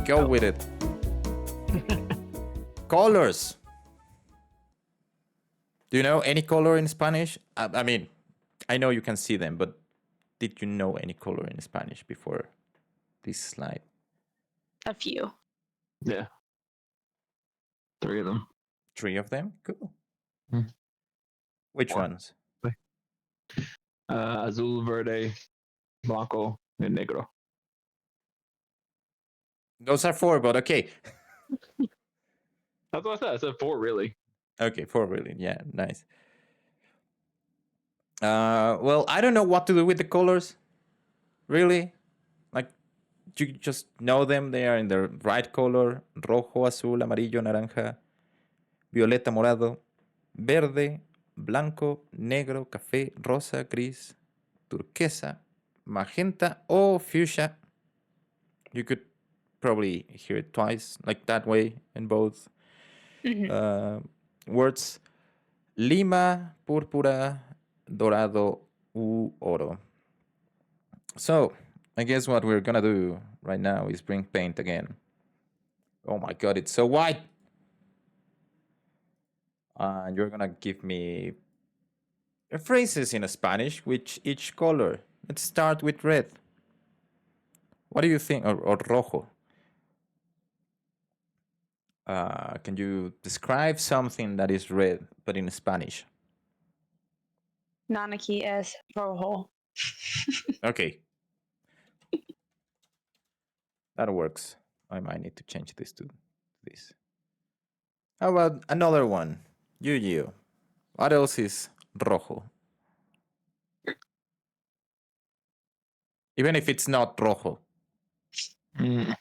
Go with it. Colors. Do you know any color in Spanish? I mean, I know you can see them, but did you know any color in Spanish before this slide? A few. Yeah. 3 of them. 3 of them? Cool. Hmm. Which 4. ones? Azul, verde, blanco, and negro. Those are 4, but okay. That's what I said. I said 4, really. Okay, 4 really. Yeah, nice. Well, I don't know what to do with the colors. Really? Like, you just know them. They are in the right color. Rojo, azul, amarillo, naranja, violeta, morado, verde, blanco, negro, café, rosa, gris, turquesa, magenta, or fuchsia. You could probably hear it twice, like that way in both words. Lima, púrpura, dorado, u oro. So, I guess what we're gonna do right now is bring paint again. Oh my god, it's so white! And you're gonna give me phrases in Spanish with each color. Let's start with red. What do you think? Or rojo. Can you describe something that is red, but in Spanish? Nanaki es rojo. Okay. That works. I might need to change this to this. How about another one? Yu-Gi-Oh! What else is rojo? Even if it's not rojo. Mm.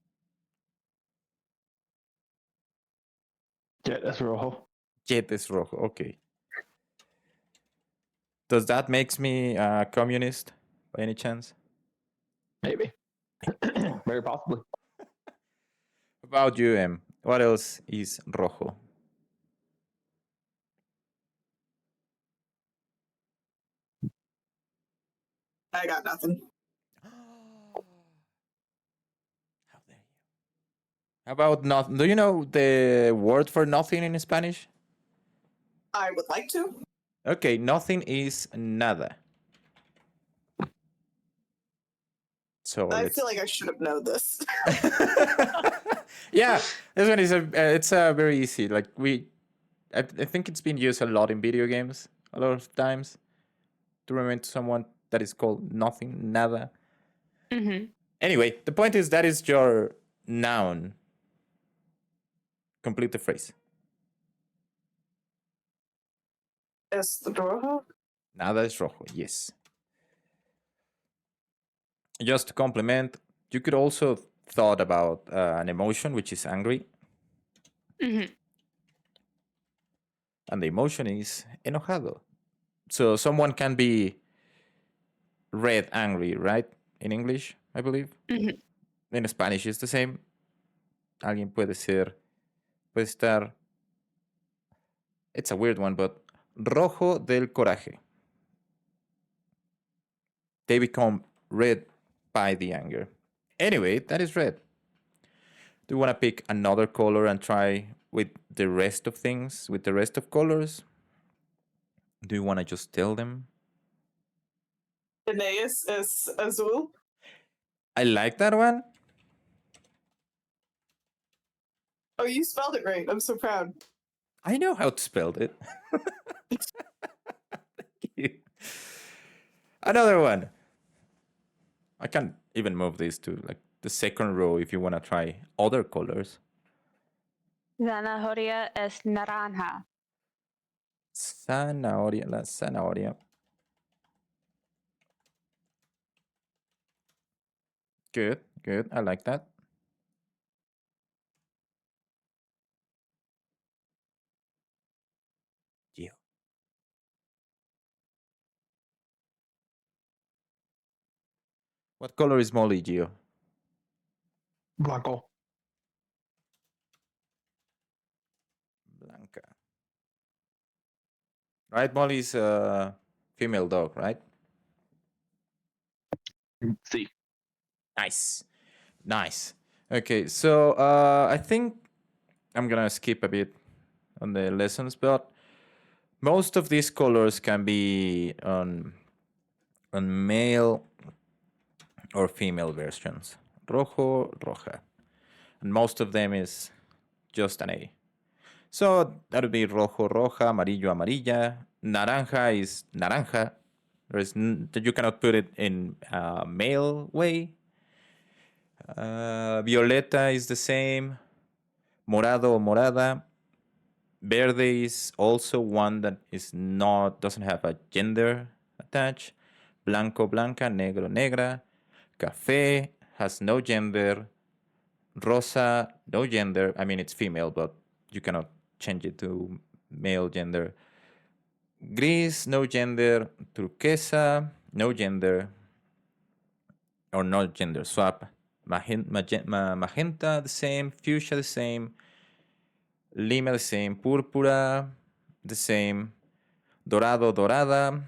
Yeah, that's rojo. Jett is rojo. Okay. Does that makes me a communist by any chance? Maybe. Very possibly. About you, M. What else is rojo? I got nothing. How dare you? How about nothing? Do you know the word for nothing in Spanish? I would like to. Okay, nothing is nada. So I let's... feel like I should have known this. Yeah, this one is it's very easy. Like I think it's been used a lot in video games a lot of times to remind someone that is called nothing, nada. Anyway, the point is that is your noun. Complete the phrase. Es rojo? Nada es rojo, yes. Just to complement, you could also thought about an emotion, which is angry. And the emotion is enojado. So someone can be red angry, right? In English, I believe. In Spanish it's the same. Alguien puede estar, it's a weird one, but rojo del coraje. They become red by the anger. Anyway, that is red. Do you want to pick another color and try with the rest of things, with the rest of colors? Do you want to just tell them? Aeneas es azul? I like that one. Oh, you spelled it right. I'm so proud. I know how to spell it. Thank you. Another one. I can even move this to like the second row if you want to try other colors. Zanahoria es naranja. Zanahoria, la zanahoria. Good, good. I like that. Yeah. What color is Molly, Gio? Blanco. Blanca. Right, Molly's a female dog, right? See. Nice. Nice. Okay, so I think I'm gonna skip a bit on the lessons, but most of these colors can be on male or female versions. Rojo, roja. And most of them is just an A. So that would be rojo, roja, amarillo, amarilla. Naranja is naranja. You cannot put it in a male way. Violeta is the same. Morado, morada. Verde is also one that doesn't have a gender attached. Blanco, blanca, negro, negra. Café has no gender. Rosa, no gender. I mean, it's female, but you cannot change it to male gender. Gris, no gender. Turquesa, no gender. Or no gender swap. Magenta, the same. Fuchsia, the same. Lima, the same. Púrpura, the same. Dorado, dorada.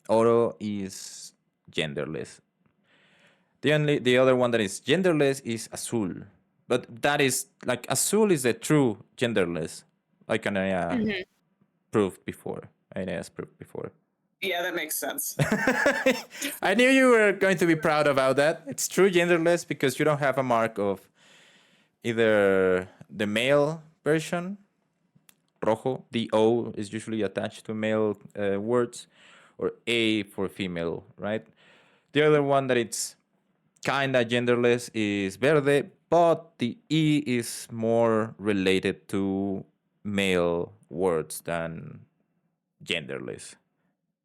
Oro is genderless. The other one that is genderless is azul. But that is like azul is the true genderless. Like Anaya proved before. Anaya's proved before. Yeah, that makes sense. I knew you were going to be proud about that. It's true genderless because you don't have a mark of either the male version, rojo, the O is usually attached to male words, or A for female, right? The other one that it's kinda genderless is verde, but the E is more related to male words than genderless.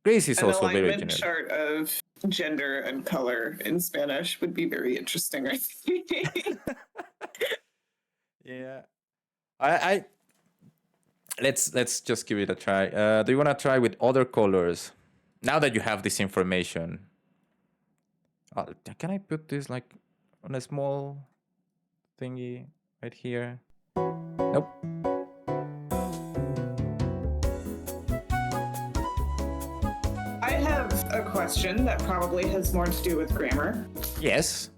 Gris is An also very alignment generic. chart of gender and color in Spanish would be very interesting, I think. Yeah, I let's just give it a try. Do you want to try with other colors? Now that you have this information, can I put this like on a small thingy right here? Nope. I have a question that probably has more to do with grammar. Yes.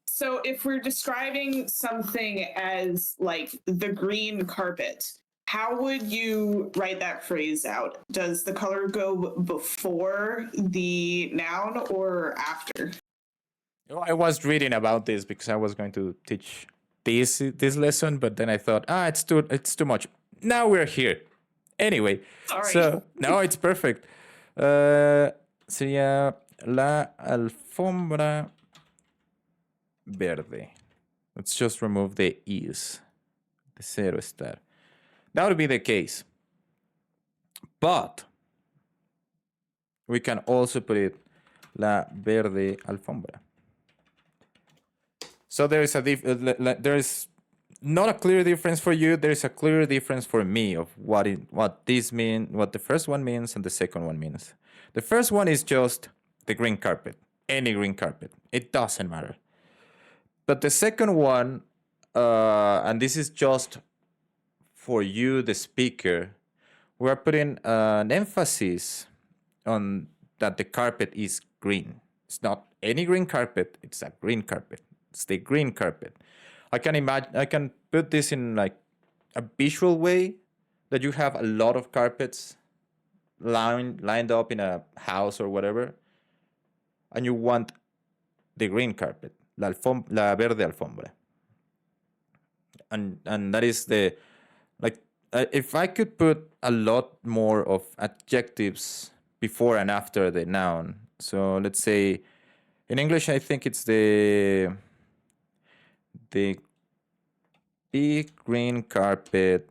So if we're describing something as like the green carpet, how would you write that phrase out? Does the color go before the noun or after? I was reading about this because I was going to teach this lesson, but then I thought, it's too much. Now we're here. Anyway, Sorry. so no, it's perfect. Sería la alfombra verde. Let's just remove the is. The cero estar. That would be the case. But we can also put it la verde alfombra. So there is there is not a clear difference for you. There is a clear difference for me of what the first one means and the second one means. The first one is just the green carpet, any green carpet. It doesn't matter. But the second one, and this is just for you, the speaker, we're putting an emphasis on that the carpet is green. It's not any green carpet, it's a green carpet. It's the green carpet. I can put this in like a visual way that you have a lot of carpets lined up in a house or whatever, and you want the green carpet, la verde alfombra. And that is the, like, if I could put a lot more of adjectives before and after the noun. So let's say in English, I think it's the big green carpet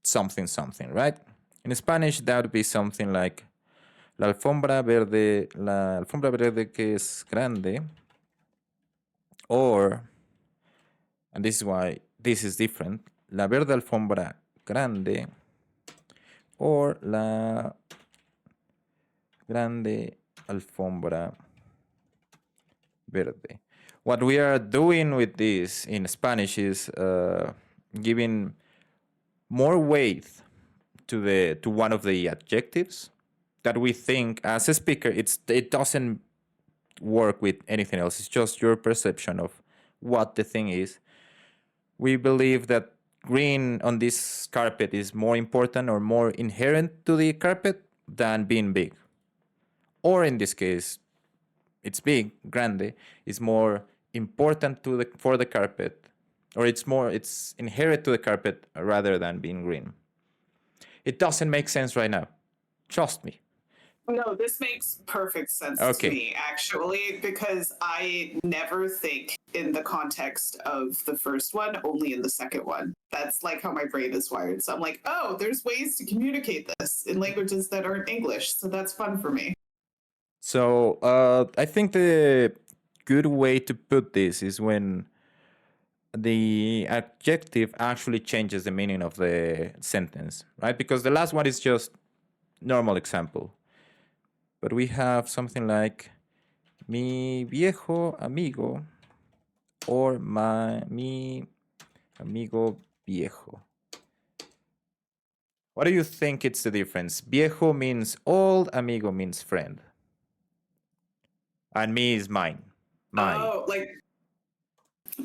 something, right? In Spanish, that would be something like la alfombra verde que es grande, or, and this is why this is different, la verde alfombra grande, or la grande alfombra verde. What we are doing with this in Spanish is giving more weight to one of the adjectives that we think as a speaker it doesn't work with anything else. It's just your perception of what the thing is. We believe that green on this carpet is more important or more inherent to the carpet than being big. Or in this case, it's big, grande, is more important to for the carpet, or it's inherent to the carpet rather than being green. It doesn't make sense right now. Trust me. No, this makes perfect sense Okay. to me, actually, because I never think in the context of the first one, only in the second one. That's like how my brain is wired. So I'm like, oh, there's ways to communicate this in languages that aren't English. So that's fun for me. So I think the good way to put this is when the adjective actually changes the meaning of the sentence, right? Because the last one is just normal example. But we have something like mi viejo amigo or mi amigo viejo. What do you think it's the difference? Viejo means old, amigo means friend. And me is mine. My. Oh, like,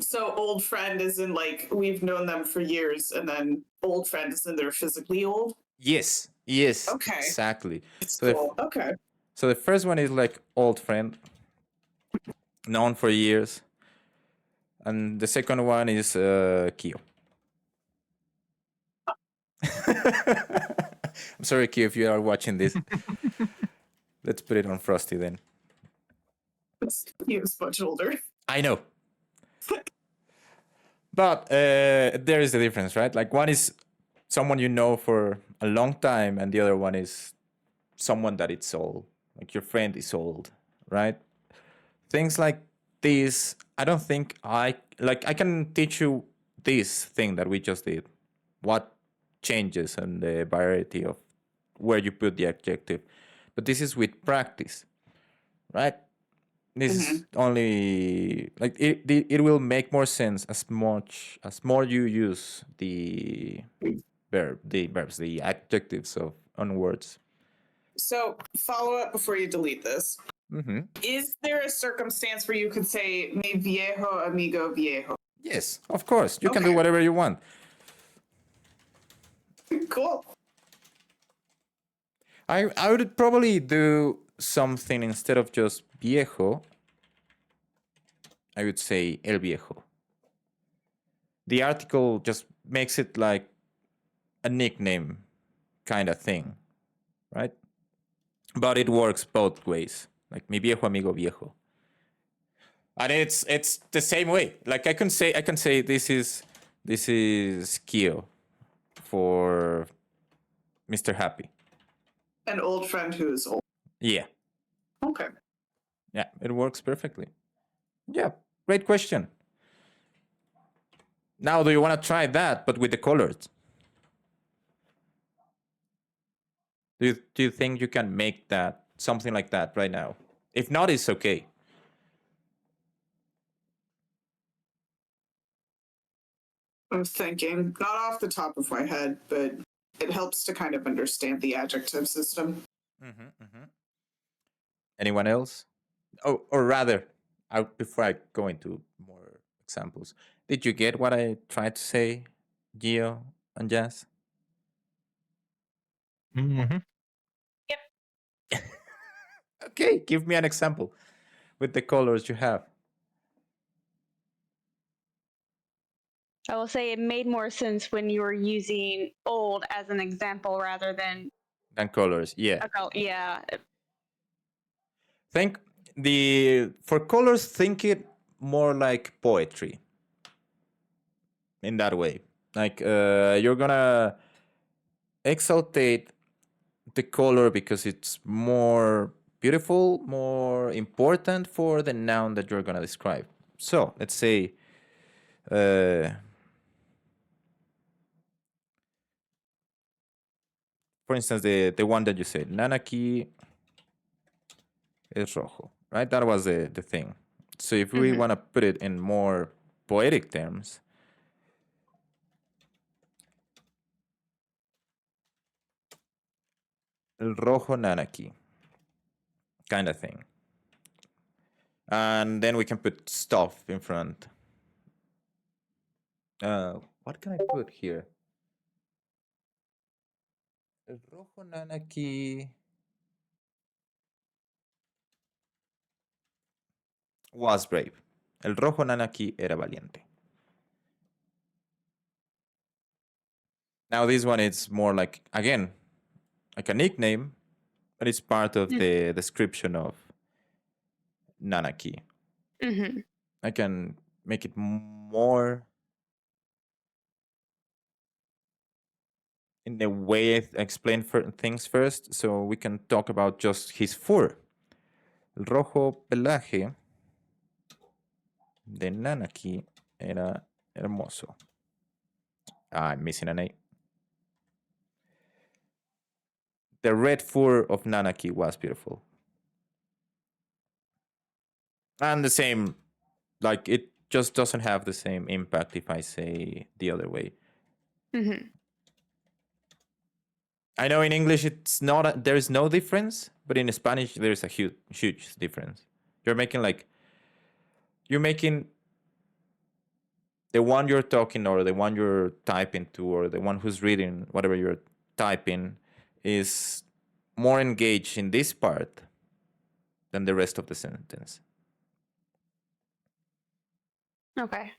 so old friend is in like, we've known them for years, and then old friend is in they're physically old. Yes, Okay. exactly. It's So cool. Okay. So the first one is like old friend, known for years. And the second one is Kyo. I'm sorry, Kyo, if you are watching this. Let's put it on Frosty then. He was much older. I know. But there is a difference, right? Like one is someone you know for a long time, and the other one is someone that it's old. Like your friend is old, right? Things like this, I don't think I can teach you this thing that we just did. What changes and the variety of where you put the adjective. But this is with practice, right? This is only like it will make more sense as much as more you use the verbs, the adjectives of on words. So, follow up before you delete this. Mm-hmm. Is there a circumstance where you could say mi viejo amigo viejo? Yes, of course. You can do Okay. whatever you want. Cool. I would probably do something instead of just viejo. I would say el viejo. The article just makes it like a nickname kind of thing, right? But it works both ways. Like mi viejo amigo viejo. And it's the same way. Like I can say this is Kyo for Mr. Happy. An old friend who is old. Yeah. Okay. Yeah, it works perfectly. Yeah, great question. Now, do you want to try that, but with the colors? Do you think you can make that, something like that right now? If not, it's okay. I'm thinking, not off the top of my head, but it helps to kind of understand the adjective system. Anyone else? Oh, or rather, before I go into more examples, did you get what I tried to say, Gio and Jazz? Mm-hmm. Okay, give me an example with the colors you have. I will say it made more sense when you were using old as an example rather than And colors, yeah. yeah. Think for colors, think it more like poetry. In that way, like you're gonna exaltate the color because it's more beautiful, more important for the noun that you're gonna describe. So let's say for instance, the one that you said, Nanaki es rojo, right? That was the thing. So if we want to put it in more poetic terms, el rojo Nanaki kind of thing. And then we can put stuff in front. What can I put here? El rojo Nanaki was brave. El rojo Nanaki era valiente. Now this one is more like, again, like a nickname, but it's part of the description of Nanaki. Mm-hmm. I can make it more in the way I explain things first, so we can talk about just his fur. El rojo pelaje de Nanaki era hermoso. I'm missing an A. The red fur of Nanaki was beautiful. And the same, like, it just doesn't have the same impact if I say the other way. Mm-hmm. I know in English it's not, there is no difference, but in Spanish there is a huge difference. You're making the one you're talking or the one you're typing to or the one who's reading whatever you're typing is more engaged in this part than the rest of the sentence. Okay.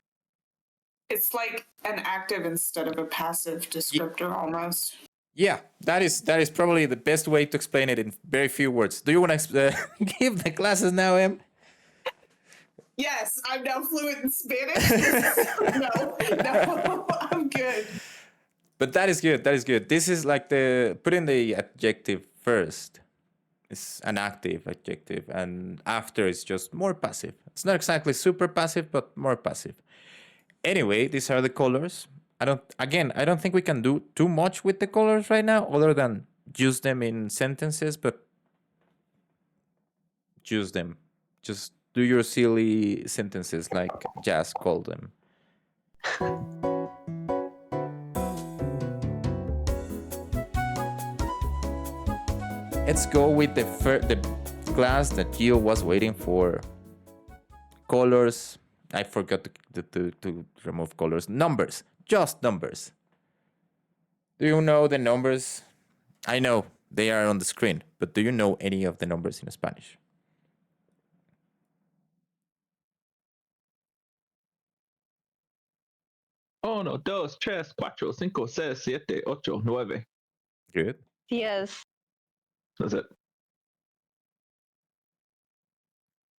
It's like an active instead of a passive descriptor almost. Yeah, that is probably the best way to explain it in very few words. Do you want to give the classes now, Em? Yes, I'm now fluent in Spanish. No, I'm good. But that is good. That is good. This is like putting the adjective first. It's an active adjective, and after it's just more passive. It's not exactly super passive, but more passive. Anyway, these are the colors. I don't think we can do too much with the colors right now, other than use them in sentences, but use them. Just do your silly sentences like Jazz called them. Let's go with the class that Gio was waiting for. Colors. I forgot to remove colors. Numbers. Just numbers. Do you know the numbers? I know they are on the screen, but do you know any of the numbers in Spanish? Uno, dos, tres, cuatro, cinco, seis, siete, ocho, nueve. Good. Yes. That's it.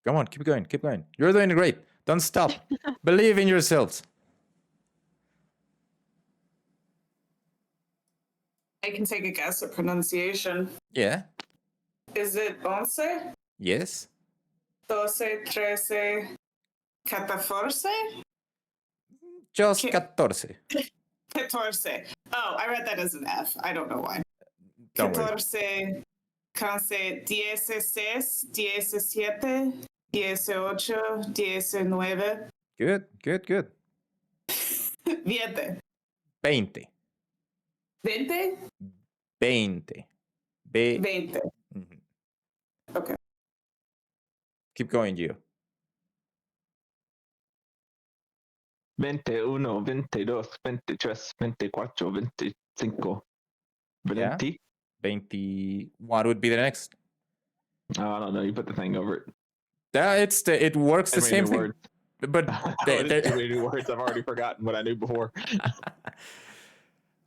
Come on, keep going, keep going. You're doing great. Don't stop. Believe in yourselves. I can take a guess at pronunciation. Yeah. Is it once, Yes. doce, trece, catorce? Just Okay. 14. Catorce. Oh, I read that as an F. I don't know why. Don't worry. Catorce, quince, dieciséis, diecisiete, dieciocho, diecinueve, Good, good, good. veinte. 20. ¿20? 20. 20. Mhm. Okay. Keep going, Gio. 21, 22, 23, 24, 25, Yeah. 20. 20. What would be the next? Oh, I don't know. You put the thing over it. It works the Too many same new thing. words. But What is too many new words? I've already forgotten what I knew before.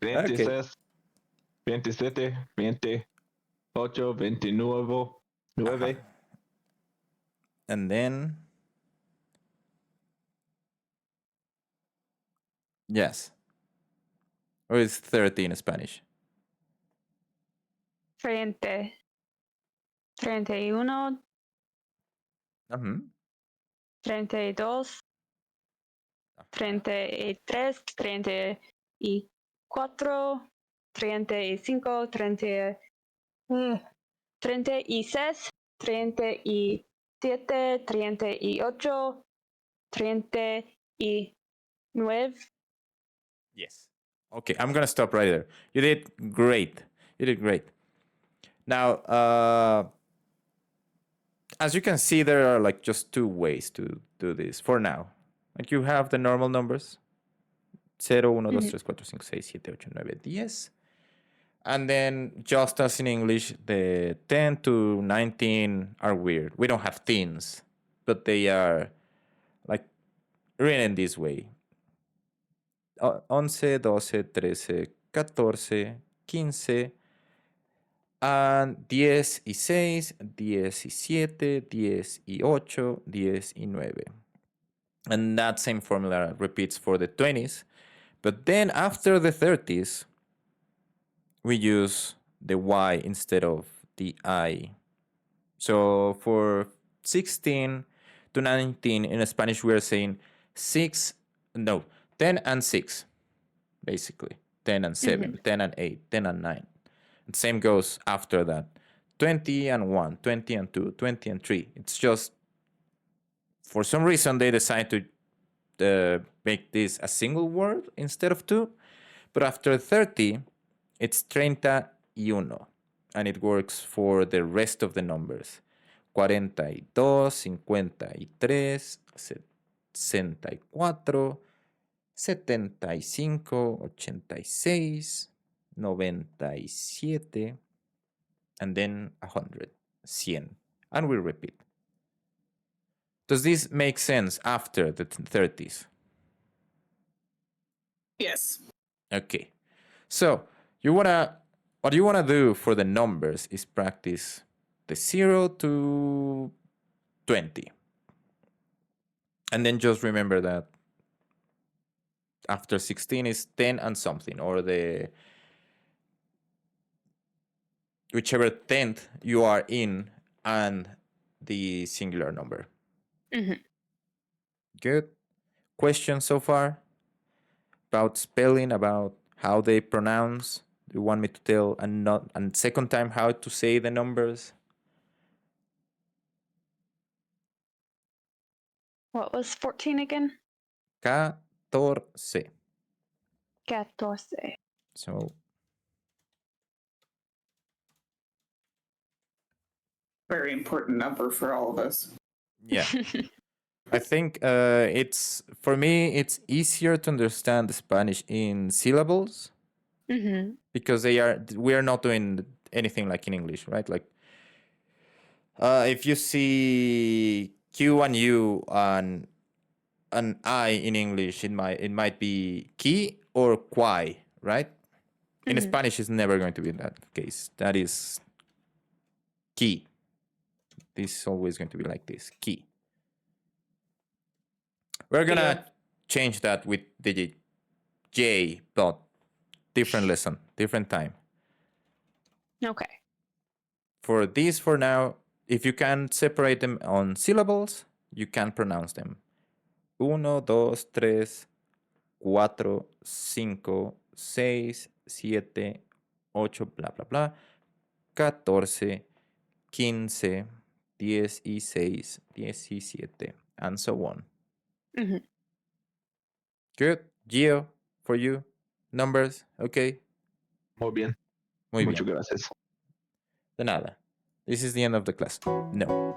26, 27, 28, 29, 9. And then yes. Or is 30 in Spanish? Frente. 31, Uh-huh. 32, 33, 34, 35, 36, 37, 38, 39. Yes. Okay, I'm gonna stop right there. You did great. You did great. Now, as you can see, there are like just two ways to do this for now. Like you have the normal numbers 0, 1, 2, 3, 4, 5, 6, 7, 8, 9, 10. And then, just as in English, the 10 to 19 are weird. We don't have teens, but they are like written this way. 11, 12, 13, 14, 15, and 16, 17, 18, 19. And that same formula repeats for the 20s. But then after the 30s, we use the Y instead of the I. So for 16 to 19 in Spanish, we are saying 10 and 6, basically. 10 and 7, 10 and 8, 10 and 9. And same goes after that. 20 and 1, 20 and 2, 20 and 3. It's just, for some reason, they decide to make this a single word instead of two. But after 30, it's 31, and it works for the rest of the numbers. 42, 53, 64, 75, 86, 97, and then 100, 100. And we repeat. Does this make sense after the 30s? Yes. Okay. So what you wanna do for the numbers is practice the 0 to 20. And then just remember that after 16 is 10 and something, or the whichever 10th you are in and the singular number. Good. Questions so far? About spelling, about how they pronounce? Do you want me to tell and second time how to say the numbers? What was 14 again? 14. 14. So Very important number for all of us. yeah. I think it's, for me, it's easier to understand the Spanish in syllables because we are not doing anything like in English, right? Like if you see Q and U and an I in English, it might be key or quai, right? In Spanish, it's never going to be that case. That is key. This is always going to be like this, key. We're gonna change that with digit J, but different lesson, different time. Okay. For this, for now, if you can separate them on syllables, you can pronounce them. 1, 2, 3, 4, 5, 6, 7, 8, blah, blah, blah. 14, 15, 16, 17, and so on. Good. Gio, for you, numbers, okay? Muy bien. Muy Muchas bien. gracias. De nada. This is the end of the class. No.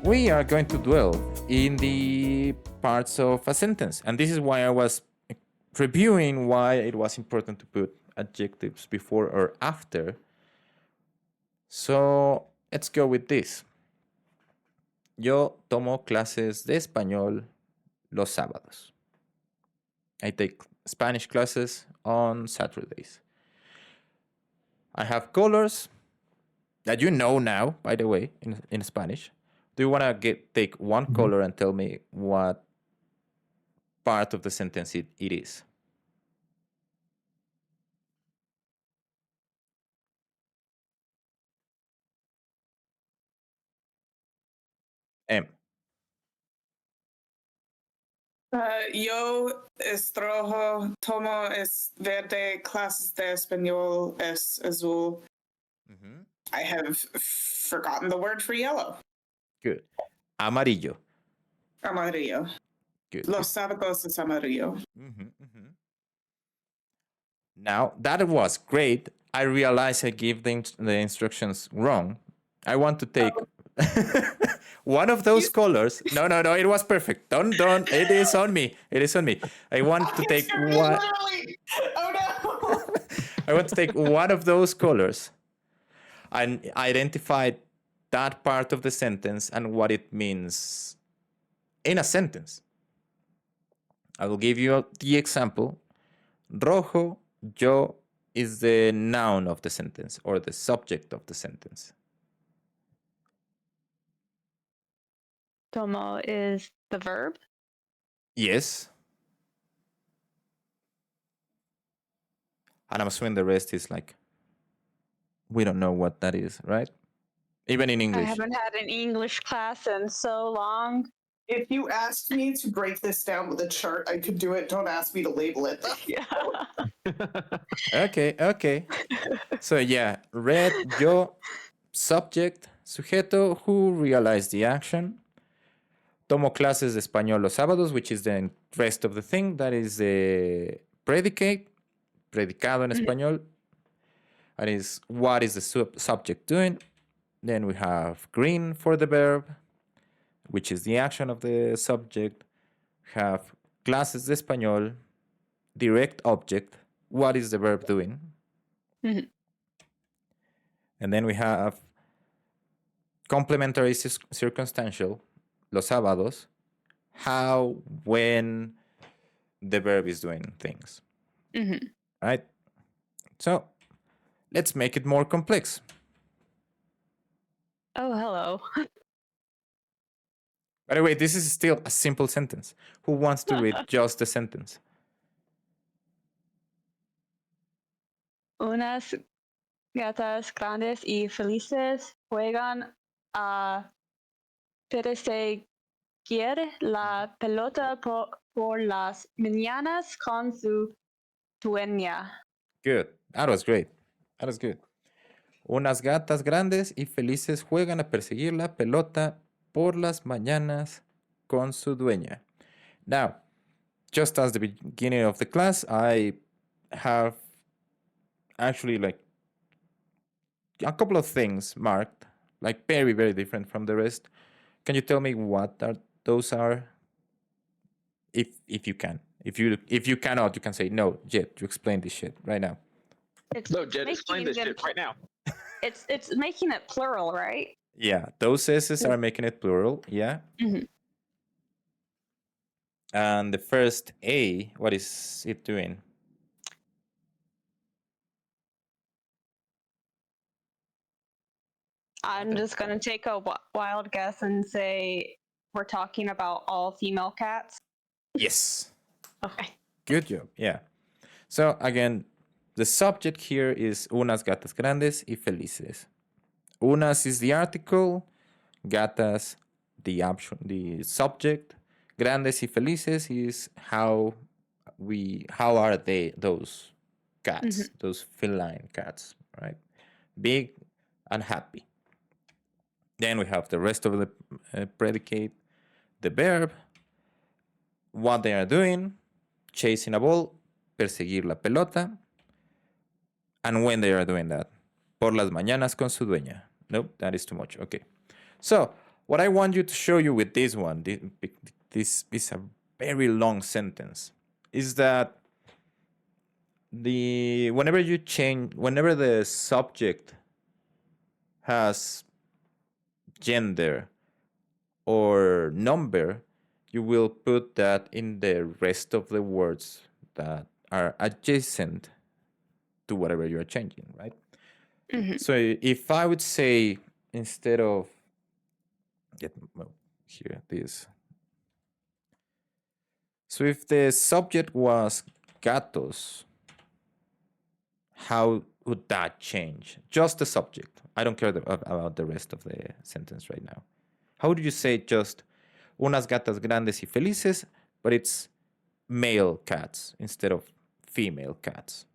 We are going to dwell in the parts of a sentence. And this is why I was reviewing why it was important to put adjectives before or after. So let's go with this. Yo tomo clases de español los sábados. I take Spanish classes on Saturdays. I have colors that you know now, by the way, in Spanish. Do you want to take one color and tell me what part of the sentence it is? M. Yo es rojo, tomo es verde, clases de español es azul. I have forgotten the word for yellow. Good. Amarillo. Amarillo. Good. Los sábados es amarillo. Now, that was great. I realized I gave the instructions wrong. I want to take one of those colors. No, it was perfect. Don't. It is on me. It is on me. I want to take one. Oh no! I want to take one of those colors and identify that part of the sentence and what it means in a sentence. I will give you the example. Rojo, yo is the noun of the sentence or the subject of the sentence. Tomo is the verb. Yes. And I'm assuming the rest is like, we don't know what that is, right? Even in I English. haven't had an English class in so long. If you asked me to break this down with a chart, I could do it. Don't ask me to label it. Yeah. Okay. So yeah, red, yo, subject, sujeto, who realized the action. Tomo clases de español los sábados, which is the rest of the thing. That is the predicate, predicado en español. That is, what is the subject doing? Then we have green for the verb, which is the action of the subject. Have clases de español, direct object, what is the verb doing? Mhm. And then we have complementary circumstantial, los sábados, how, when the verb is doing things. Mhm. Right? So let's make it more complex. Oh, hello. By the way, this is still a simple sentence. Who wants to read just the sentence? Unas gatas grandes y felices juegan a perseguir la pelota por las mañanas con su dueña. Good. That was great. That was good. Unas gatas grandes y felices juegan a perseguir la pelota por las mañanas con su dueña. Now, just as the beginning of the class, I have actually like a couple of things marked, like very, very different from the rest. Can you tell me what those are? If you can. If you cannot, you can say no, Jett, you explain this shit right now. It's No, Jett, explain this making them shit right now. It's making it plural, right? Yeah, those S's are making it plural, yeah. Mhm. And the first A, what is it doing? I'm just gonna take a wild guess and say we're talking about all female cats. Yes. Okay. Good job. Yeah. So again, the subject here is unas gatas grandes y felices. Unas is the article, gatas the subject, grandes y felices is how are they those cats, those feline cats, right? Big and happy. Then we have the rest of the predicate, the verb, what they are doing, chasing a ball, perseguir la pelota, and when they are doing that. Por las mañanas con su dueña. Nope, that is too much. Okay. So, what I want you to show you with this one, this is a very long sentence, is that whenever the subject has gender or number, you will put that in the rest of the words that are adjacent to whatever you are changing, right? So if I would say instead of here this, so if the subject was gatos, how would that change? Just the subject. I don't care about the rest of the sentence right now. How would you say just unas gatas grandes y felices, but it's male cats instead of female cats?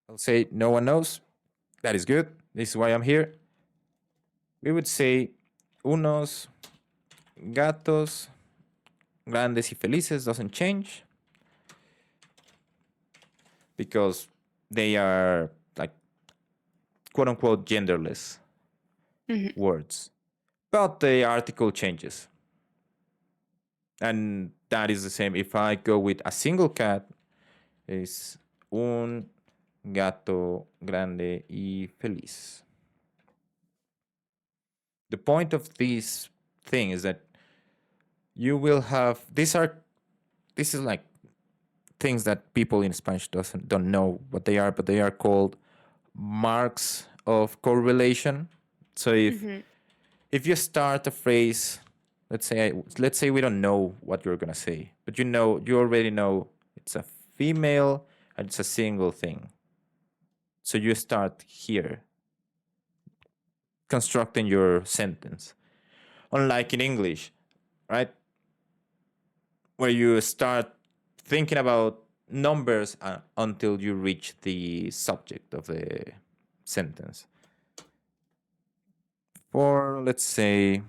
I'll say no one knows. That is good. This is why I'm here. We would say unos gatos grandes y felices doesn't change because they are like quote unquote genderless words. But the article changes. And that is the same. If I go with a single cat, is un gato grande y feliz. The point of this thing is that you will have this is like things that people in Spanish don't know what they are, but they are called marks of correlation. So if you start a phrase, let's say we don't know what you're gonna say, but you already know it's a female and it's a single thing. So you start here constructing your sentence. Unlike in English, right? Where you start thinking about numbers until you reach the subject of the sentence. For, let's say,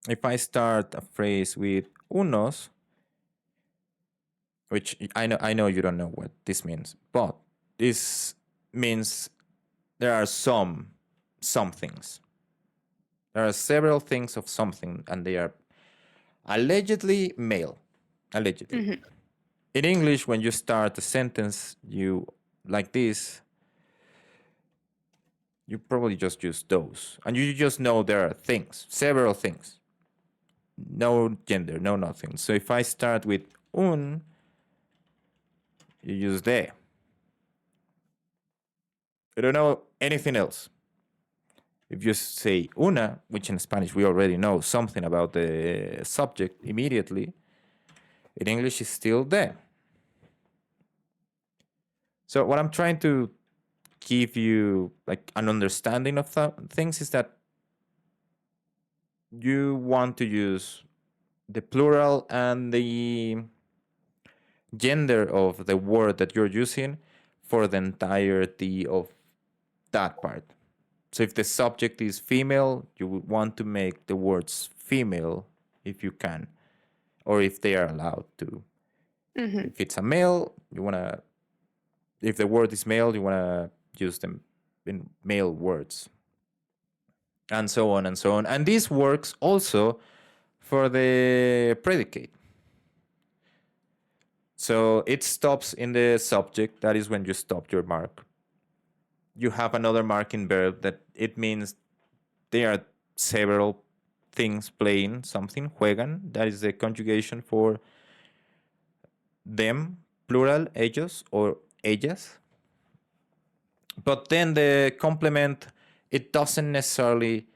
if I start a phrase with unos, which I know you don't know what this means, but this means there are some things. There are several things of something, and they are allegedly male. Allegedly. In English, when you start a sentence, you like this, you probably just use those. And you just know there are things, several things. No gender, no nothing. So if I start with un, you use de. You don't know anything else. If you say una, which in Spanish we already know something about the subject immediately, in English is still de. So what I'm trying to give you like an understanding of things is that you want to use the plural and the gender of the word that you're using for the entirety of that part. So if the subject is female, you would want to make the words female if you can, or if they are allowed to. If it's a male, if the word is male, you want to use them in male words. And so on and so on. And this works also for the predicate. So it stops in the subject. That is when you stop your mark. You have another marking verb that it means there are several things playing something. Juegan. That is the conjugation for them, plural, ellos or ellas. But then the complement, it doesn't necessarily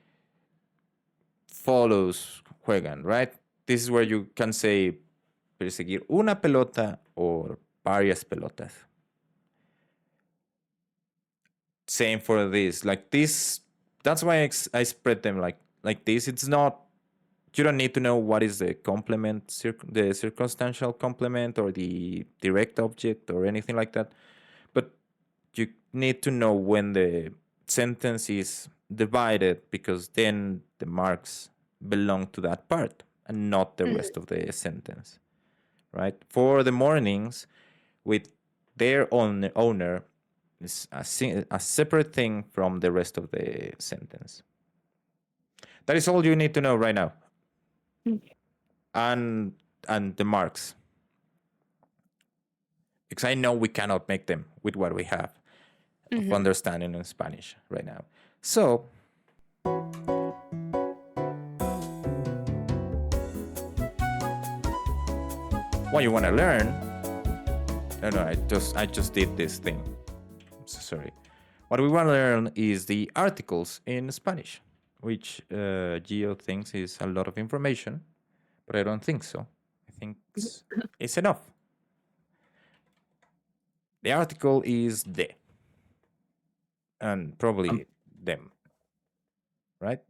follows juegan, right? This is where you can say perseguir una pelota or varias pelotas. Same for this. Like this, that's why I spread them like this. It's not, you don't need to know what is the complement, the circumstantial complement or the direct object or anything like that. But you need to know when the sentence is divided, because then the marks belong to that part and not the rest of the sentence, right? For the mornings, with their own owner is a separate thing from the rest of the sentence. That is all you need to know right now. And the marks, because I know we cannot make them with what we have of understanding in Spanish right now. So what you want to learn, I just did this thing. I'm so sorry. What we want to learn is the articles in Spanish, which Gio thinks is a lot of information, but I don't think so. I think it's enough. The article is de, and probably them, right?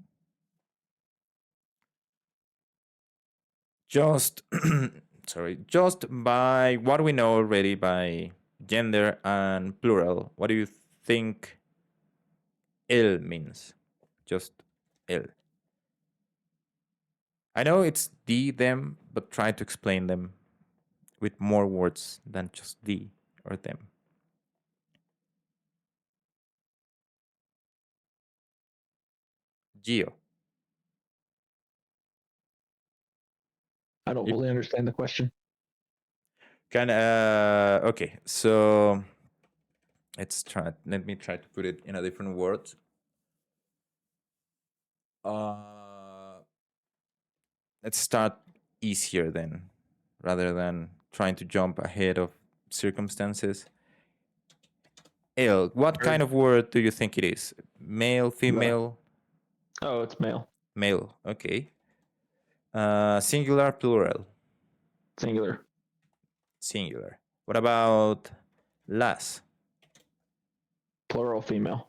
Just just by what we know already by gender and plural, what do you think él means? just el. I know it's the, them, but try to explain them with more words than just the or them. Gio. I don't Yep. fully understand the question. Okay, so let me try to put it in a different word. Let's start easier then, rather than trying to jump ahead of circumstances. El, what kind of word do you think it is? Male, female? Oh, it's male. Male, okay. Singular, plural? Singular. Singular. What about las? Plural female.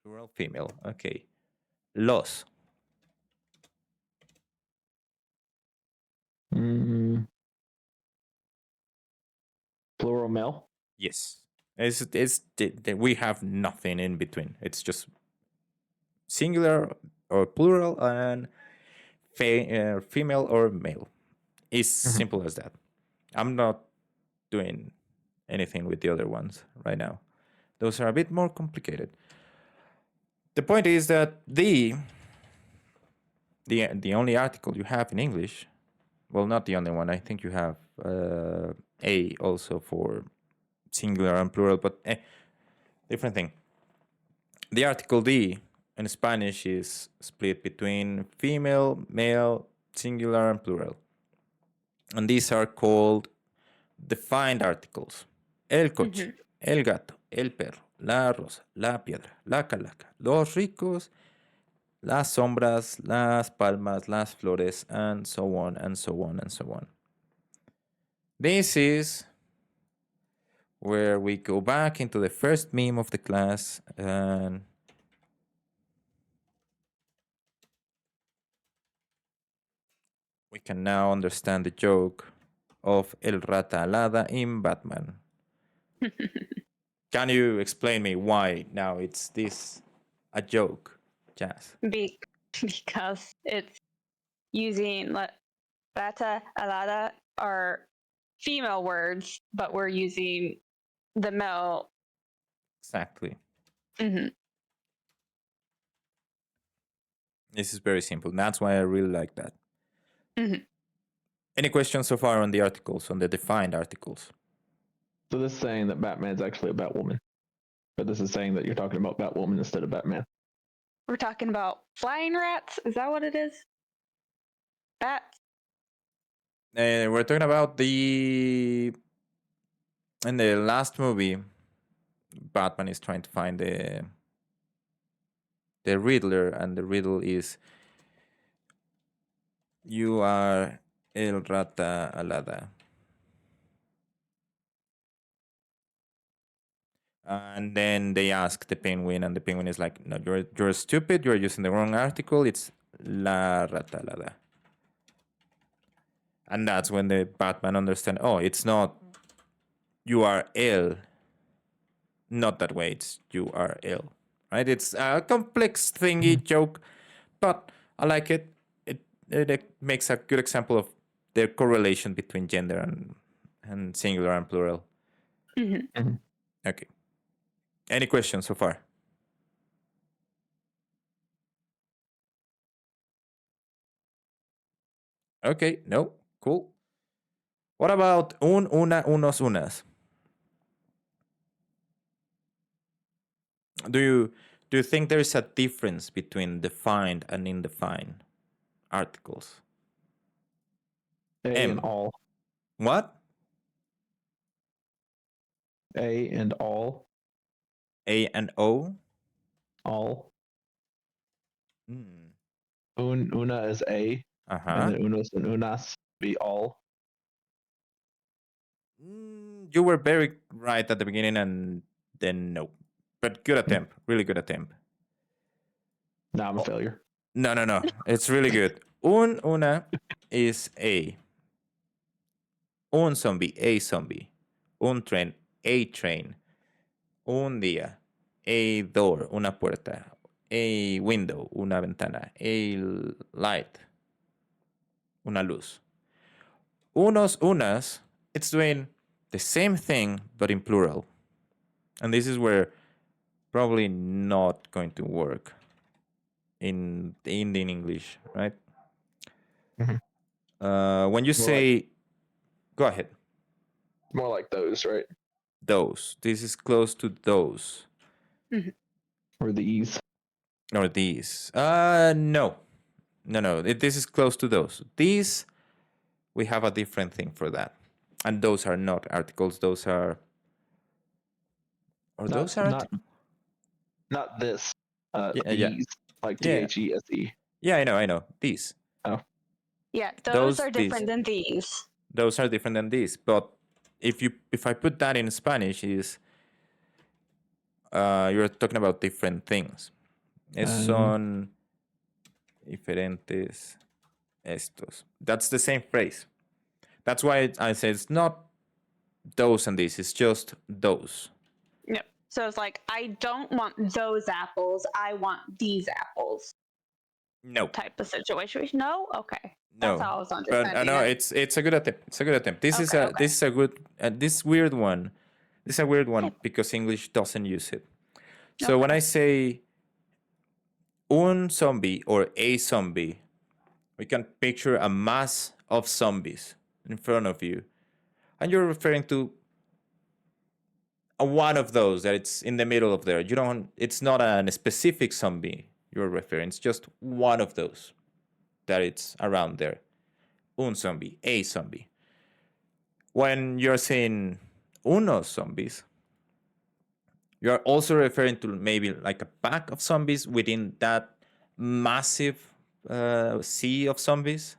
Plural, female, okay. Los? Plural male. Yes. We have nothing in between. It's just singular or plural and female or male. It's simple as that. I'm not doing anything with the other ones right now. Those are a bit more complicated. The point is that the only article you have in English, well, not the only one. I think you have a also for singular and plural, but different thing. The article the in Spanish is split between female, male, singular, and plural. And these are called defined articles. El coche, el gato, el perro, la rosa, la piedra, la calaca, los ricos, las sombras, las palmas, las flores, and so on, and so on, and so on. This is where we go back into the first meme of the class and we can now understand the joke of El Rata Alada in Batman. Can you explain me why now it's this a joke, Jazz? Because it's using rata, alada are female words, but we're using the male. Exactly. Mhm. This is very simple. That's why I really like that. Mhm. Any questions so far on the articles, on the defined articles? So this is saying that Batman's actually a Batwoman. But this is saying that you're talking about Batwoman instead of Batman. We're talking about flying rats. Is that what it is? Bats. We're talking about in the last movie, Batman is trying to find the Riddler, and the riddle is you are El Rata Alada. And then they ask the penguin, and the penguin is like, "No, you're stupid. You're using the wrong article. It's La Rata Alada." And that's when the Batman understands. Oh, it's not you are ill. Not that way. It's you are ill. Right? It's a complex thingy joke, but I like it. It makes a good example of the correlation between gender and singular and plural. Okay. Any questions so far? Okay, no, cool. What about una, unos, unas? Do you think there is a difference between defined and undefined articles? A M. and all. What? A and all. A and O? All. Hmm. Una is A. Uh-huh. And then unos and unas be all. You were very right at the beginning and then no. But good attempt. Really good attempt. Now I'm a failure. No. It's really good. Una is A. Un zombie, a zombie. Un tren, a train. Un día, a door, una puerta. a window, una ventana, a light, una luz. Unos, unas, it's doing the same thing but in plural. And this is where probably not going to work in the Indian English, right? Mhm. When you More say, go ahead, More like those, right? those, this is close to those. Or these. Or these. No. This is close to those. These, we have a different thing for that. And those are not articles. Those are... Or those are... Not this. Yeah, These. Like Yeah. THESE. Yeah, I know. These. Oh. Yeah, Those, those are these. different than these. Those are different than these. But if I put that in Spanish, is you're talking about different things. Son diferentes estos. That's the same phrase. That's why I say it's not those and these. It's just those. Yep. So it's like, I don't want those apples. I want these apples. No. Type of situation. No. Okay. No. That's how I was But understanding no, it. it's a good attempt. It's a good attempt. This is Okay, this is a good this weird one. This is a weird one Okay. because English doesn't use it. So when Okay. I say un zombie or a zombie, we can picture a mass of zombies in front of you, and you're referring to one of those that it's in the middle of there. You don't. It's not a specific zombie you're referring. It's just one of those that it's around there. Un zombie, a zombie. When you're saying unos zombies, you're also referring to maybe like a pack of zombies within that massive sea of zombies.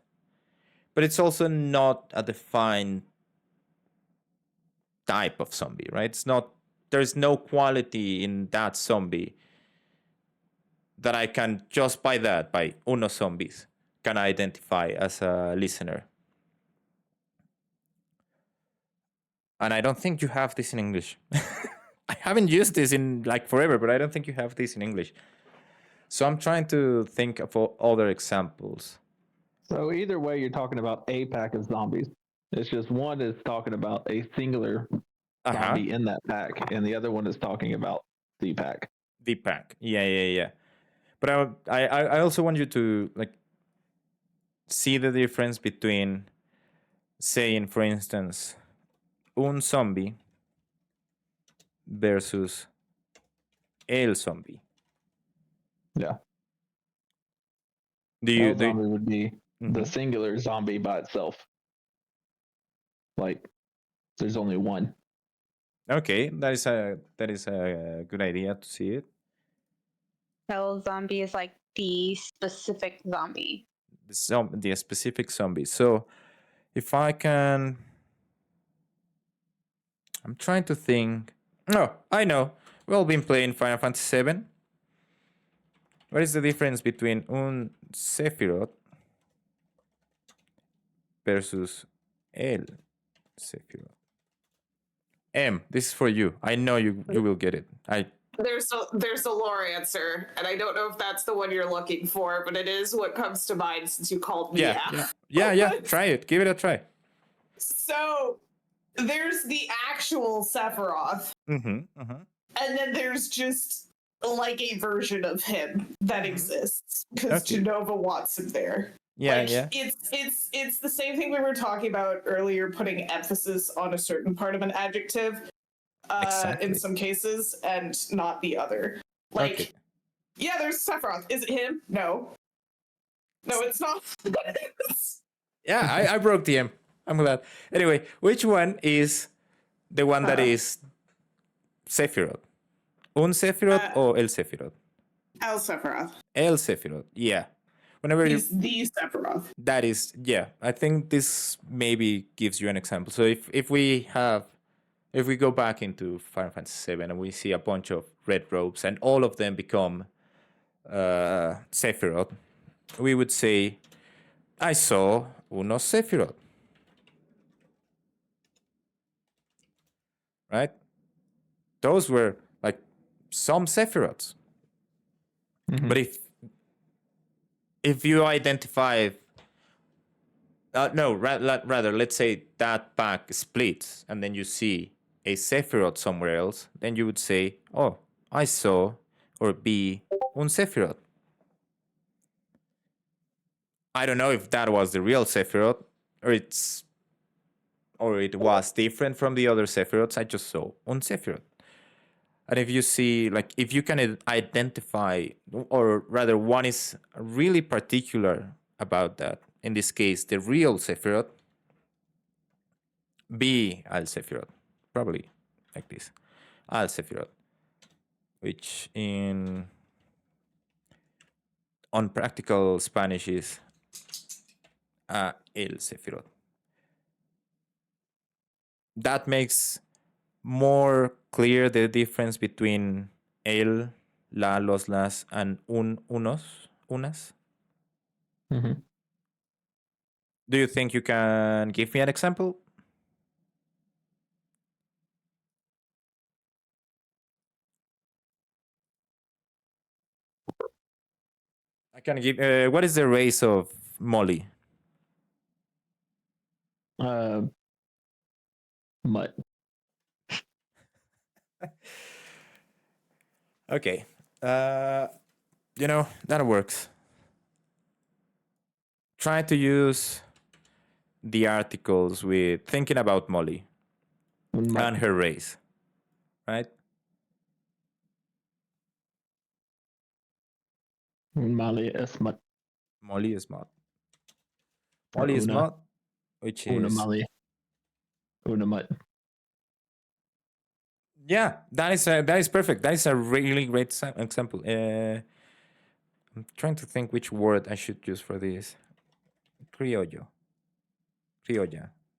But it's also not a defined type of zombie, right? It's not, there's no quality in that zombie that I can just by that, by unos zombies, can identify as a listener. And I don't think you have this in English. I haven't used this in like forever, but I don't think you have this in English. So I'm trying to think of other examples. So either way, you're talking about a pack of zombies. It's just one is talking about a singular zombie in that pack, and the other one is talking about the pack. The pack. Yeah. But I also want you to like see the difference between saying, for instance, un zombie versus el zombie. Yeah. Do you zombie would be the Mhm. singular zombie by itself. Like there's only one. Okay, that is a good idea to see it. So zombie is like the specific zombie. The specific zombie. So if I can, I'm trying to think. No, I know. We've all been playing Final Fantasy VII. What is the difference between un Sephiroth versus el Sephiroth? This is for you. I know you will get it. There's a lore answer, and I don't know if that's the one you're looking for, but it is what comes to mind since you called me out. Yeah. Try it. Give it a try. So there's the actual Sephiroth, and then there's just like a version of him that exists because Okay. Genova wants him there. Yeah. It's the same thing we were talking about earlier, putting emphasis on a certain part of an adjective Exactly. in some cases and not the other. Like, Okay. yeah, there's Sephiroth. Is it him? No, it's not. Yeah, I broke the M. I'm glad. Anyway, which one is the one that is Sephiroth? Un Sephiroth or El Sephiroth? El Sephiroth. El Sephiroth, yeah. Whenever He's the Sephiroth. that is, yeah. I think this maybe gives you an example. So if we go back into Final Fantasy VII and we see a bunch of red robes and all of them become Sephiroth, we would say, I saw unos Sephiroth. Right? Those were like some Sephiroths. Mhm. But if you identify, no, rather, let's say that pack splits, and then you see a Sephiroth somewhere else, then you would say, oh, I saw or be un Sephiroth. I don't know if that was the real Sephiroth or it was different from the other Sephiroths. I just saw un Sephiroth. And if you see, like, if you can identify, or rather, one is really particular about that, in this case, the real Sephiroth, be Al Sephiroth, probably like this, Al Sephiroth, which on practical Spanish is El Sephiroth. That makes more clear the difference between el, la, los, las, and unas. Mhm. Do you think you can give me an example? I can give. What is the race of Molly? Mutt. Okay. That works. Try to use the articles with thinking about Molly Mutt. and her race, right? Molly is Mutt. Molly is Mod. Or Molly is Una. Mod, which Una is Molly. Una Mutt. yeah, that is perfect. That is a really great example. I'm trying to think which word I should use for this. Criolla,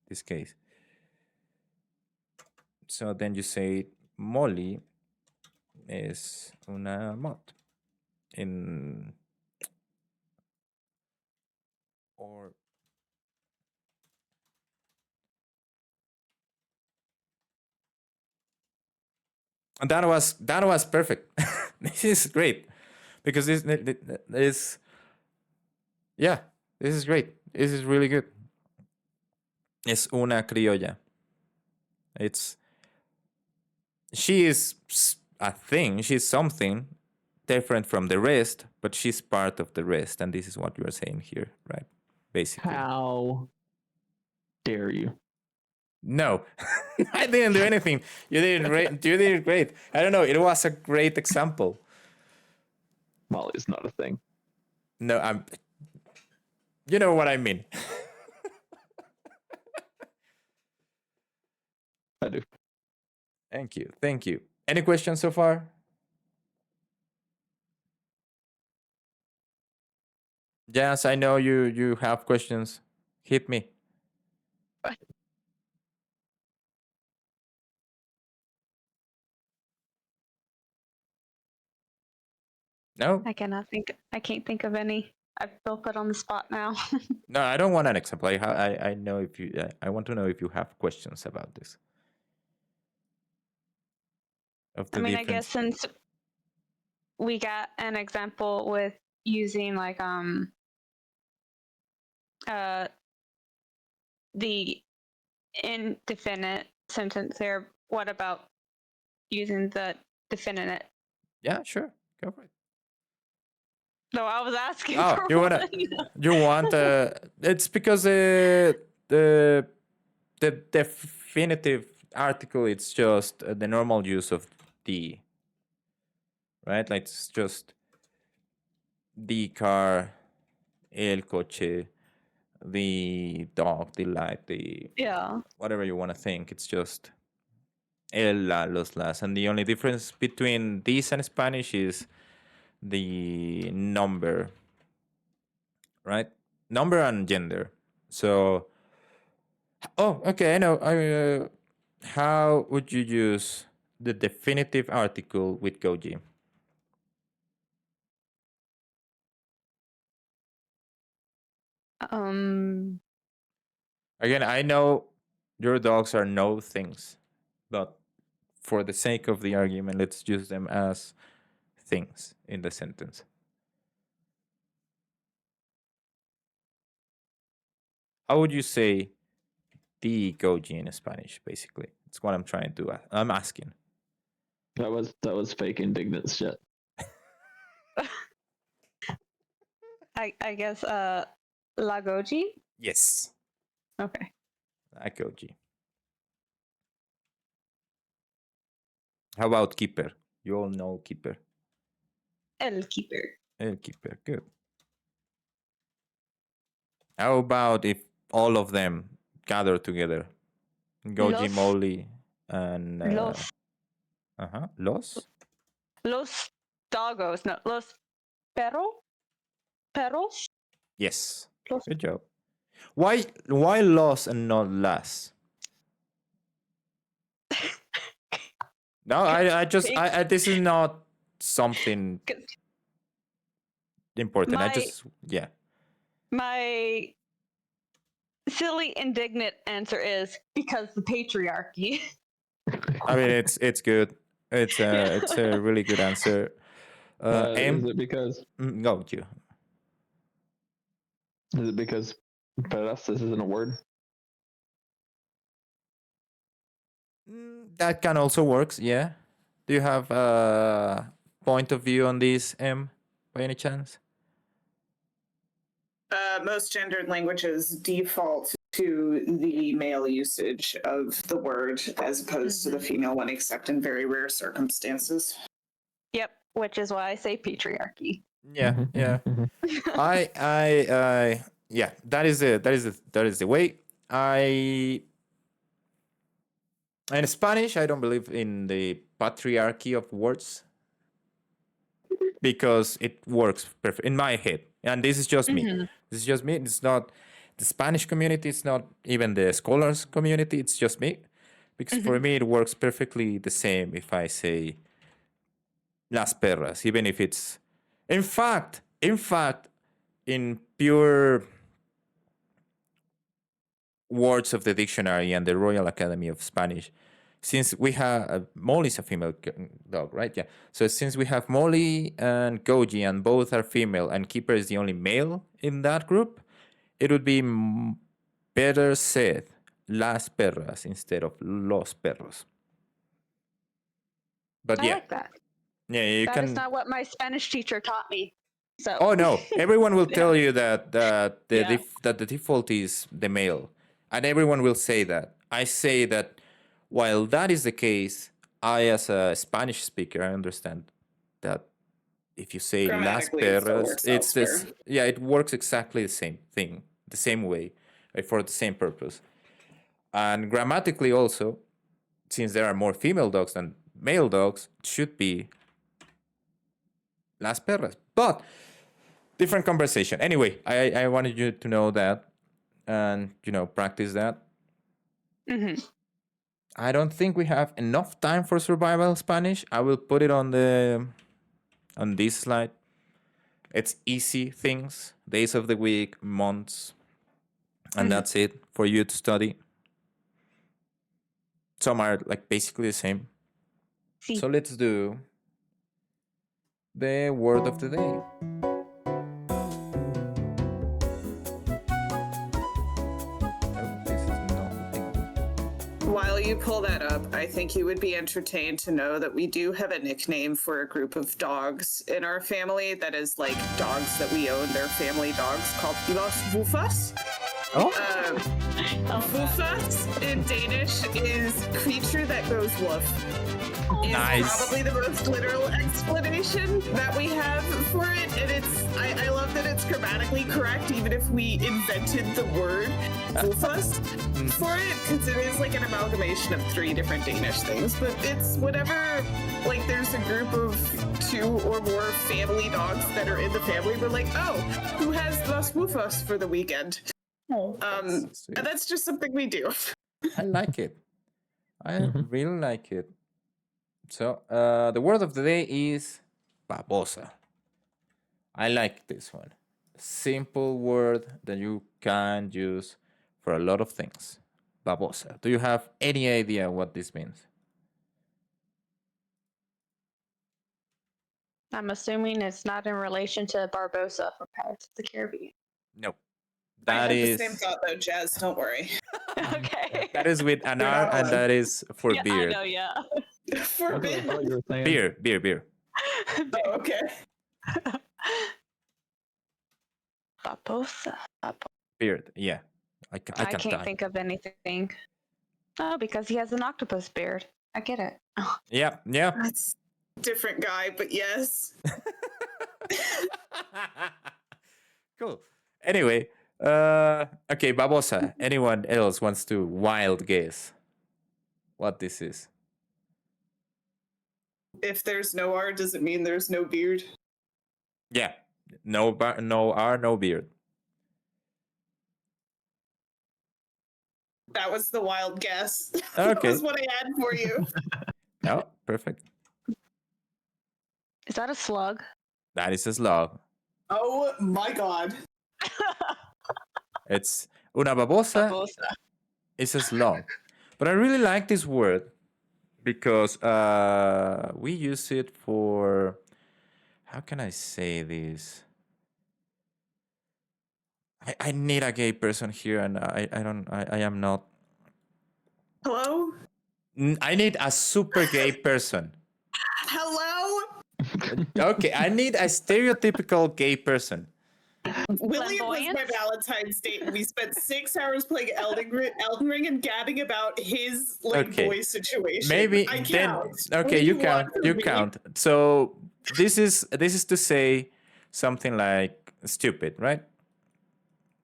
this case. So then you say Molly is una mod in or and that was perfect. This is great because this yeah, this is great. This is really good. Es una criolla. She is a thing. She's something different from the rest, but she's part of the rest, and this is what you are saying here, right? Basically. How dare you? No, I didn't do anything. You did it great. I don't know. It was a great example. Molly's not a thing. No, you know what I mean. I do. Thank you. Any questions so far? Yes, I know you have questions. Hit me. No, I can't think of any. I feel put on the spot now. no, I don't want an example. I know if you. I want to know if you have questions about this. Of the I mean, I difference. guess since we got an example with using like the indefinite sentence there, what about using the definite? Yeah, sure. Go for it. No, I was asking Oh, for you one. wanna? You want? It's because the definitive article. It's just the normal use of the. Right, like it's just the car, el coche, the dog, the light, the Yeah. whatever you want to think. It's just el, la, los, las, and the only difference between these and Spanish is the number, right? Number and gender. So, oh, okay, I know. How would you use the definitive article with Goji? Again, I know your dogs are no things, but for the sake of the argument, let's use them as things in the sentence. How would you say the goji in Spanish? Basically, that's what I'm trying to. I'm asking. That was fake indignance, Jett. I guess La Goji? Yes, Okay. a goji. How about keeper? You all know keeper. El Keeper. El keeper, good. How about if all of them gather together? Goji, Los. Molly, and Los. Los. Los Doggos. No, Los Perros? Yes, Los. good job. Why Los and not Las? No, I this is not something important. Yeah. My silly, indignant answer is because the patriarchy. I mean, it's good. It's a really good answer. Is it because Go you. is it because pedastas isn't a word? That can also works. Yeah. Do you have a point of view on this, M, by any chance? Most gendered languages default to the male usage of the word as opposed to the female one, except in very rare circumstances. Yep, which is why I say patriarchy. Yeah, yeah. I yeah, that is the way. In Spanish, I don't believe in the patriarchy of words because it works perfect in my head. And this is just me. This is just me. It's not the Spanish community. It's not even the scholars community. It's just me. Because for me, it works perfectly the same if I say las perras, even if it's, in fact, in pure words of the dictionary and the Royal Academy of Spanish, since we have Molly's a female dog, right? Yeah. So since we have Molly and Goji and both are female and Keeper is the only male in that group, it would be better said las perras instead of los perros. But I like that. Yeah, you That can. is not what my Spanish teacher taught me. So. Oh no! Everyone will tell you that Yeah. that the default is the male, and everyone will say that. I say that while that is the case, I as a Spanish speaker, I understand that if you say las Grammatically, it still perras, works it's this. elsewhere. Yeah, it works exactly the same thing, the same way, for the same purpose, and grammatically also, since there are more female dogs than male dogs, it should be las perras, but. Different conversation. Anyway, I wanted you to know that and, practice that. I don't think we have enough time for survival Spanish. I will put it on this slide. It's easy things, days of the week, months, and that's it for you to study. Some are like basically the same. Sí. So let's do the word of the day. While you pull that up, I think you would be entertained to know that we do have a nickname for a group of dogs in our family that is like dogs that we own. They're family dogs called Los Woofas. Oh. Woofas in Danish is creature that goes woof. Is Nice. probably the most literal explanation that we have for it, and I love that it's grammatically correct, even if we invented the word "woofus" for it, because it is like an amalgamation of 3 different Danish things. But it's whatever. Like, there's a group of 2 or more family dogs that are in the family. We're like, oh, who has Los Woofus for the weekend? And that's just something we do. I like it. I really like it. So, the word of the day is babosa. I like this one. Simple word that you can use for a lot of things. Babosa. Do you have any idea what this means? I'm assuming it's not in relation to Barbosa from Pirates of the Caribbean. No. I That had is the same thought though, Jazz. Don't worry. Okay. that is with an You're R, not and alone. that is for Yeah, I beard. know. Yeah. That's what I Forbid. thought you were saying. Beer. Oh, okay. Babosa. Beard. Yeah. I I can can't die. think of anything. Oh, because he has an octopus beard. I get it. Yeah. That's different guy, but yes. Cool. Anyway, okay, babosa. Anyone else wants to wild guess what this is? If there's no R, does it mean there's no beard? Yeah. No R, no beard. That was the wild guess. That Okay. was what I had for you. Oh, perfect. Is that a slug? That is a slug. Oh my god. It's una babosa Babosa. is a slug. But I really like this word because we use it for, how can I say this? I need a gay person here, and I am not. Hello? I need a super gay person. Hello? Okay, I need a stereotypical gay person. William was my Flamboyant? Valentine's date, and we spent 6 hours playing Elden Ring and gabbing about his like Okay. boy situation. Maybe I then. count. What Okay, do you want count. from You me? count. So this is to say something like stupid, right?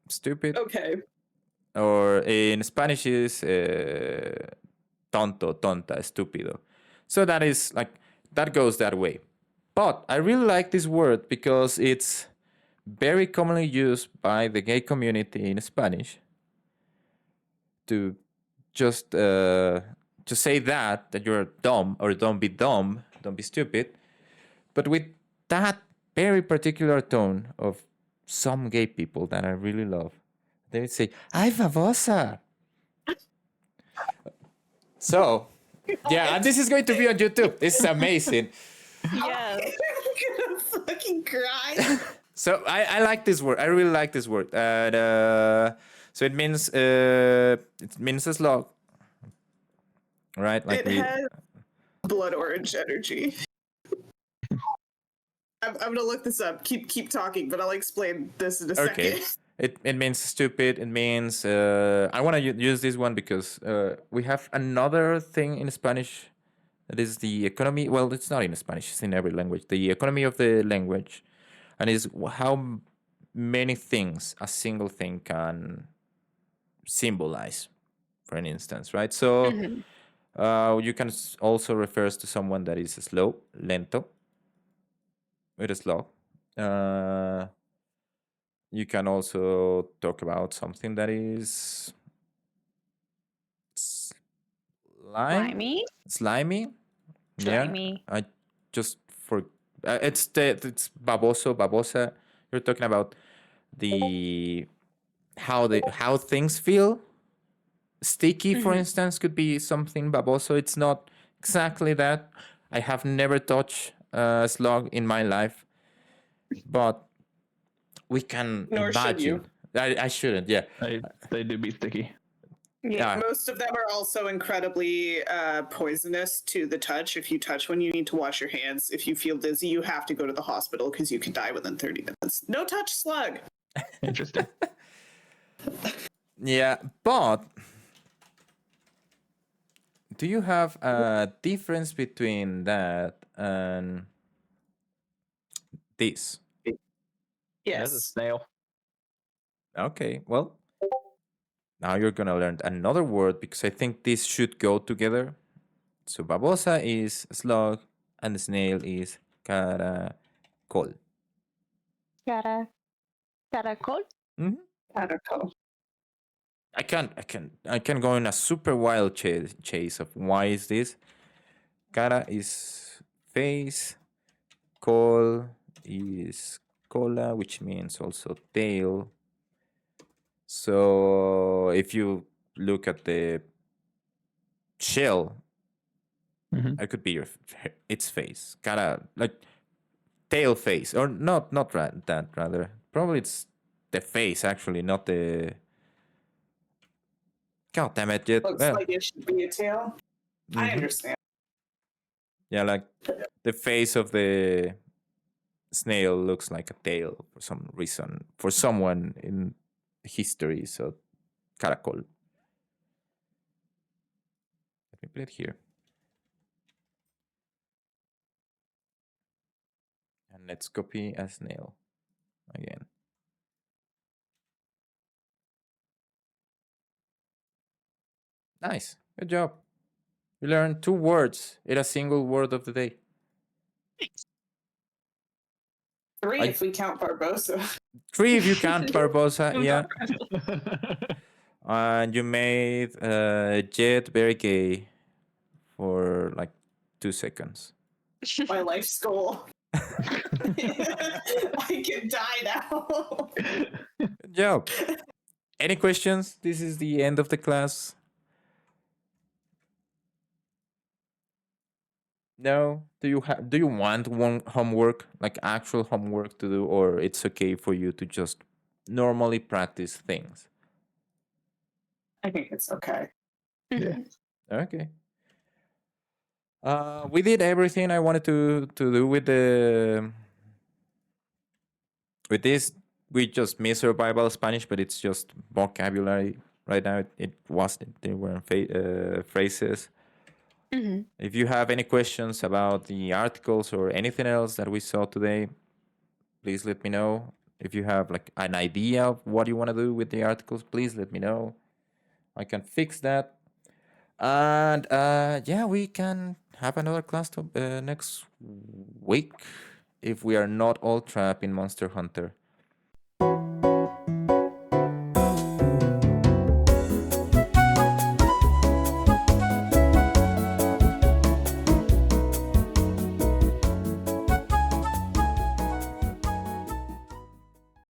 Stupid. Okay. Or in Spanish is tonto, tonta, estúpido. So that is like, that goes that way. But I really like this word because it's very commonly used by the gay community in Spanish to just say that you're dumb, or don't be dumb, don't be stupid, but with that very particular tone of some gay people that I really love. They would say, "Ay, babosa." So, yeah, and this is going to be on YouTube. This is amazing. Yes. I'm gonna fucking cry. So I like this word. I really like this word. And so it means a slug, right? Like It has blood orange energy. I'm gonna look this up. Keep talking, but I'll explain this in a okay. second. It means stupid. It means I want to use this one because we have another thing in Spanish that is the economy. Well, it's not in Spanish. It's in every language. The economy of the language, and is how many things a single thing can symbolize. For an instance, right? So you can also refer to someone that is slow, lento, with a slow. You can also talk about something that is Slimy. slimy. Yeah, Slimy. I just for it's baboso, babosa. You're talking about the how things feel. Sticky, for instance, could be something baboso. It's not exactly that. I have never touched a slug in my life, but we can Nor should you. imagine. I shouldn't, yeah. They do be sticky. Yeah. Most of them are also incredibly poisonous to the touch. If you touch one, you need to wash your hands. If you feel dizzy, you have to go to the hospital because you can die within 30 minutes. No touch slug. Interesting. Yeah, but do you have a difference between that and this? That's a Yes. snail. Okay, well, now you're gonna learn another word because I think this should go together. So babosa is slug and the snail is caracol. Caracol. Caracol. I can go in a super wild chase of why is this. Cara is face, col is cola, which means also tail. So if you look at the shell, it could be its face, cara, like tail face, or not that rather. Probably it's the face actually, not the. God damn it, Jett. Looks Well, like it should be a tail. I mhm. understand. Yeah, like the face of the snail looks like a tail for some reason for someone in history. So caracol. Let me put it here. And let's copy a snail again. Nice. Good job. You learned 2 words in a single word of the day. 3 I- if we count Barbosa. 3 if you count Barbosa. I'm Yeah. not- And you made Jett very gay for like 2 seconds. My life's goal. I can die now. Good job. Any questions? This is the end of the class. No? Do you want one homework, like actual homework to do, or it's okay for you to just normally practice things? I think it's okay. Yeah. Okay. We did everything I wanted to do with this. We just miss survival Spanish, but it's just vocabulary right now. It wasn't. There were phrases. Mhm. If you have any questions about the articles or anything else that we saw today, please let me know. If you have like an idea of what you want to do with the articles, please let me know. I can fix that. And yeah, we can have another class next week if we are not all trapped in Monster Hunter.